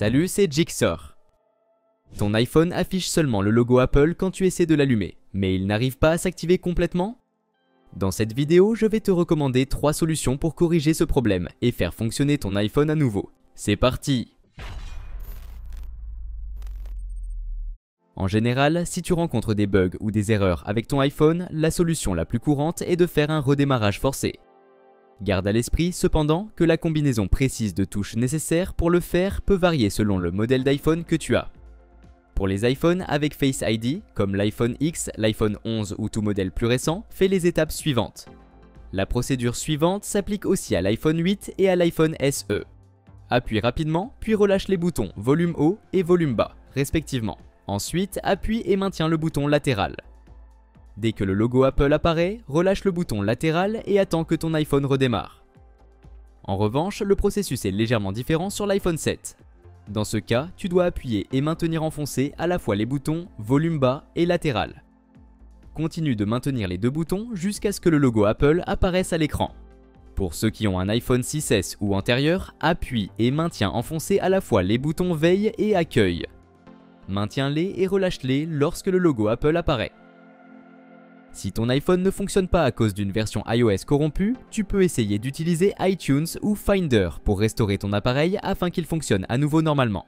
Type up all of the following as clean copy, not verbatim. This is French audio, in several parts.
Salut, c'est Jigsaw. Ton iPhone affiche seulement le logo Apple quand tu essaies de l'allumer, mais il n'arrive pas à s'activer complètement? Dans cette vidéo, je vais te recommander 3 solutions pour corriger ce problème et faire fonctionner ton iPhone à nouveau. C'est parti! En général, si tu rencontres des bugs ou des erreurs avec ton iPhone, la solution la plus courante est de faire un redémarrage forcé. Garde à l'esprit cependant que la combinaison précise de touches nécessaires pour le faire peut varier selon le modèle d'iPhone que tu as. Pour les iPhones avec Face ID, comme l'iPhone X, l'iPhone 11 ou tout modèle plus récent, fais les étapes suivantes. La procédure suivante s'applique aussi à l'iPhone 8 et à l'iPhone SE. Appuie rapidement, puis relâche les boutons volume haut et volume bas, respectivement. Ensuite, appuie et maintiens le bouton latéral. Dès que le logo Apple apparaît, relâche le bouton latéral et attends que ton iPhone redémarre. En revanche, le processus est légèrement différent sur l'iPhone 7. Dans ce cas, tu dois appuyer et maintenir enfoncés à la fois les boutons volume bas et latéral. Continue de maintenir les deux boutons jusqu'à ce que le logo Apple apparaisse à l'écran. Pour ceux qui ont un iPhone 6S ou antérieur, appuie et maintiens enfoncés à la fois les boutons veille et accueil. Maintiens-les et relâche-les lorsque le logo Apple apparaît. Si ton iPhone ne fonctionne pas à cause d'une version iOS corrompue, tu peux essayer d'utiliser iTunes ou Finder pour restaurer ton appareil afin qu'il fonctionne à nouveau normalement.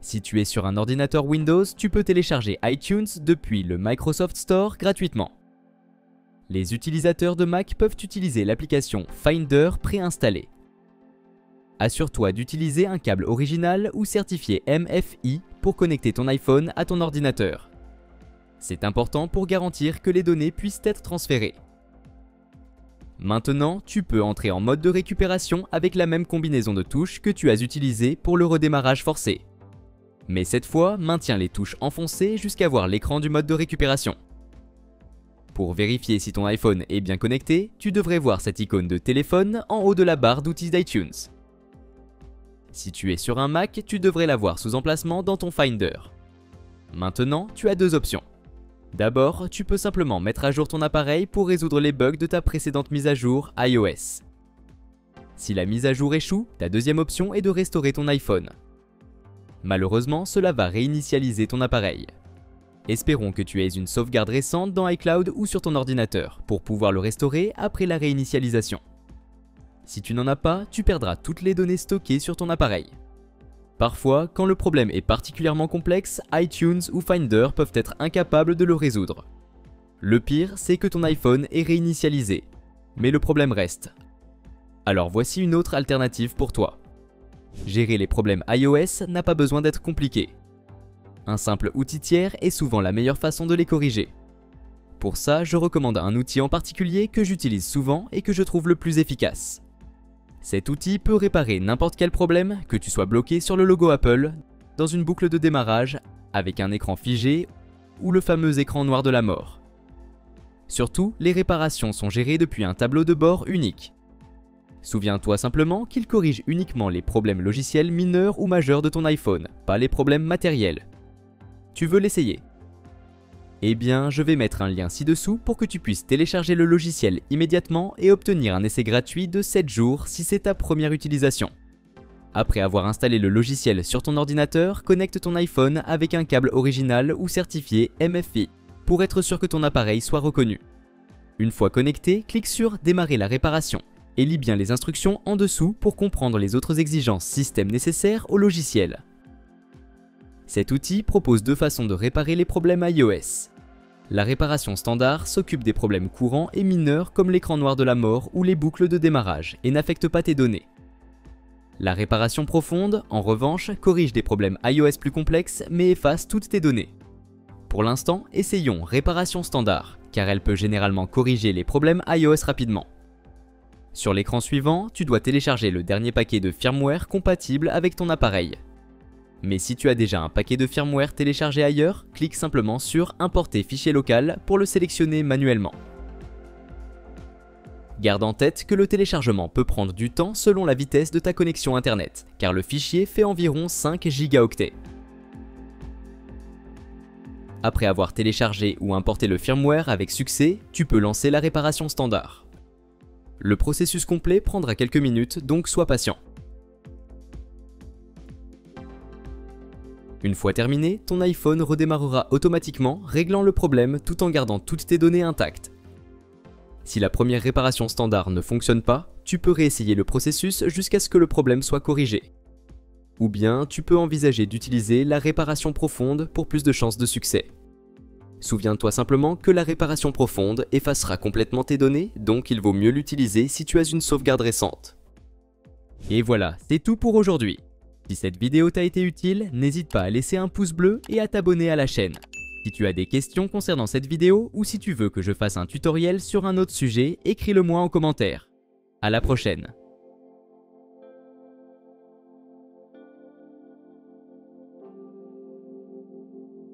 Si tu es sur un ordinateur Windows, tu peux télécharger iTunes depuis le Microsoft Store gratuitement. Les utilisateurs de Mac peuvent utiliser l'application Finder préinstallée. Assure-toi d'utiliser un câble original ou certifié MFI pour connecter ton iPhone à ton ordinateur. C'est important pour garantir que les données puissent être transférées. Maintenant, tu peux entrer en mode de récupération avec la même combinaison de touches que tu as utilisée pour le redémarrage forcé. Mais cette fois, maintiens les touches enfoncées jusqu'à voir l'écran du mode de récupération. Pour vérifier si ton iPhone est bien connecté, tu devrais voir cette icône de téléphone en haut de la barre d'outils d'iTunes. Si tu es sur un Mac, tu devrais la voir sous emplacement dans ton Finder. Maintenant, tu as deux options. D'abord, tu peux simplement mettre à jour ton appareil pour résoudre les bugs de ta précédente mise à jour iOS. Si la mise à jour échoue, ta deuxième option est de restaurer ton iPhone. Malheureusement, cela va réinitialiser ton appareil. Espérons que tu aies une sauvegarde récente dans iCloud ou sur ton ordinateur pour pouvoir le restaurer après la réinitialisation. Si tu n'en as pas, tu perdras toutes les données stockées sur ton appareil. Parfois, quand le problème est particulièrement complexe, iTunes ou Finder peuvent être incapables de le résoudre. Le pire, c'est que ton iPhone est réinitialisé, mais le problème reste. Alors voici une autre alternative pour toi. Gérer les problèmes iOS n'a pas besoin d'être compliqué. Un simple outil tiers est souvent la meilleure façon de les corriger. Pour ça, je recommande un outil en particulier que j'utilise souvent et que je trouve le plus efficace. Cet outil peut réparer n'importe quel problème, que tu sois bloqué sur le logo Apple, dans une boucle de démarrage, avec un écran figé ou le fameux écran noir de la mort. Surtout, les réparations sont gérées depuis un tableau de bord unique. Souviens-toi simplement qu'il corrige uniquement les problèmes logiciels mineurs ou majeurs de ton iPhone, pas les problèmes matériels. Tu veux l'essayer ? Eh bien, je vais mettre un lien ci-dessous pour que tu puisses télécharger le logiciel immédiatement et obtenir un essai gratuit de 7 jours si c'est ta première utilisation. Après avoir installé le logiciel sur ton ordinateur, connecte ton iPhone avec un câble original ou certifié MFI pour être sûr que ton appareil soit reconnu. Une fois connecté, clique sur « Démarrer la réparation » et lis bien les instructions en dessous pour comprendre les autres exigences système nécessaires au logiciel. Cet outil propose deux façons de réparer les problèmes iOS. La réparation standard s'occupe des problèmes courants et mineurs comme l'écran noir de la mort ou les boucles de démarrage et n'affecte pas tes données. La réparation profonde, en revanche, corrige des problèmes iOS plus complexes mais efface toutes tes données. Pour l'instant, essayons réparation standard, car elle peut généralement corriger les problèmes iOS rapidement. Sur l'écran suivant, tu dois télécharger le dernier paquet de firmware compatible avec ton appareil. Mais si tu as déjà un paquet de firmware téléchargé ailleurs, clique simplement sur « Importer fichier local » pour le sélectionner manuellement. Garde en tête que le téléchargement peut prendre du temps selon la vitesse de ta connexion internet, car le fichier fait environ 5 gigaoctets. Après avoir téléchargé ou importé le firmware avec succès, tu peux lancer la réparation standard. Le processus complet prendra quelques minutes, donc sois patient. Une fois terminé, ton iPhone redémarrera automatiquement, réglant le problème tout en gardant toutes tes données intactes. Si la première réparation standard ne fonctionne pas, tu peux réessayer le processus jusqu'à ce que le problème soit corrigé. Ou bien, tu peux envisager d'utiliser la réparation profonde pour plus de chances de succès. Souviens-toi simplement que la réparation profonde effacera complètement tes données, donc il vaut mieux l'utiliser si tu as une sauvegarde récente. Et voilà, c'est tout pour aujourd'hui. Si cette vidéo t'a été utile, n'hésite pas à laisser un pouce bleu et à t'abonner à la chaîne. Si tu as des questions concernant cette vidéo ou si tu veux que je fasse un tutoriel sur un autre sujet, écris-le moi en commentaire. À la prochaine.